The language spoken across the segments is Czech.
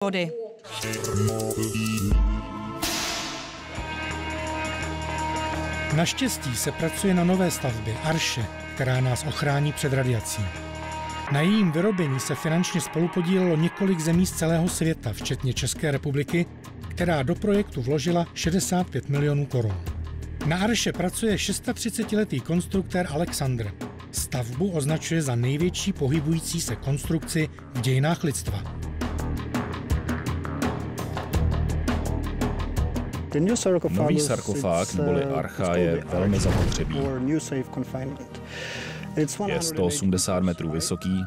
vody. Naštěstí se pracuje na nové stavbě Arše, která nás ochrání před radiací. Na jejím vyrobení se finančně spolupodílelo několik zemí z celého světa, včetně České republiky, která do projektu vložila 65 milionů korun. Na Arše pracuje 36letý konstruktér Alexandr. Stavbu označuje za největší pohybující se konstrukci v dějinách lidstva. Nový sarkofág neboli archa je velmi zapotřebí. Je 180 metrů vysoký,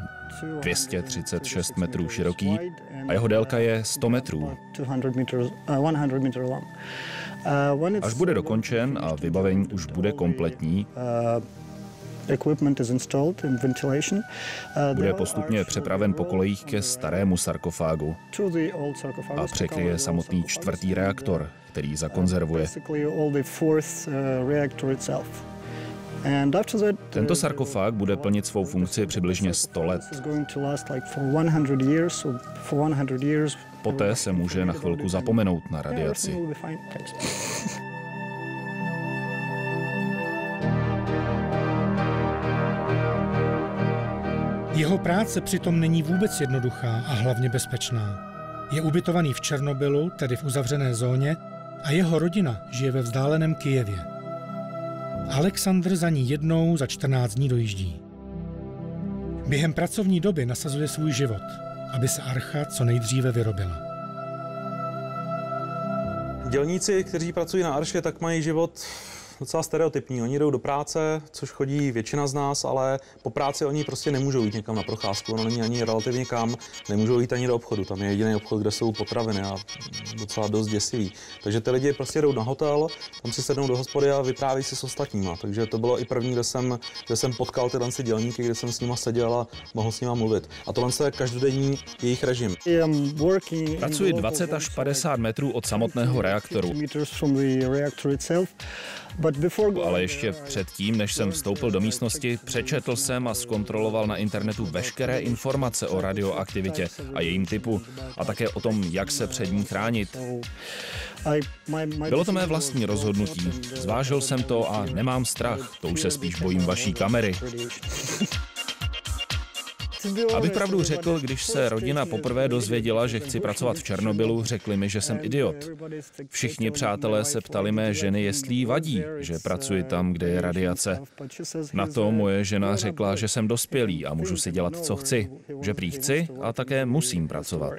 236 metrů široký a jeho délka je 100 metrů. Až bude dokončen a vybavení už bude kompletní, bude postupně přepraven po kolejích ke starému sarkofágu a překryje samotný čtvrtý reaktor, který zakonzervuje. Tento sarkofág bude plnit svou funkci přibližně 100 let. Poté se může na chvilku zapomenout na radiaci. Jeho práce přitom není vůbec jednoduchá a hlavně bezpečná. Je ubytovaný v Černobylu, tedy v uzavřené zóně, a jeho rodina žije ve vzdáleném Kyjevě. Alexandr za ní jednou za 14 dní dojíždí. Během pracovní doby nasazuje svůj život, aby se archa co nejdříve vyrobila. Dělníci, kteří pracují na Arše, tak mají život docela stereotypní. Oni jdou do práce, což chodí většina z nás, ale po práci oni prostě nemůžou jít někam na procházku. Ono není ani relativně kam, nemůžou jít ani do obchodu. Tam je jediný obchod, kde jsou potraviny a docela dost děsivý. Takže ty lidi prostě jdou na hotel, tam si sednou do hospody a vypráví si s ostatníma. Takže to bylo i první, kde jsem potkal tyhle dělníky, kde jsem s nima seděl a mohl s nima mluvit. A tohle je každodenní jejich režim. Pracuji 20 až 50 metrů od samotného reaktoru. Ale ještě předtím, než jsem vstoupil do místnosti, přečetl jsem a zkontroloval na internetu veškeré informace o radioaktivitě a jejím typu a také o tom, jak se před ní chránit. Bylo to mé vlastní rozhodnutí. Zvážil jsem to a nemám strach, to už se spíš bojím vaší kamery. Abych pravdu řekl, když se rodina poprvé dozvěděla, že chci pracovat v Černobylu, řekli mi, že jsem idiot. Všichni přátelé se ptali mé ženy, jestli jí vadí, že pracuji tam, kde je radiace. Na to moje žena řekla, že jsem dospělý a můžu si dělat, co chci. Že prý chci a také musím pracovat.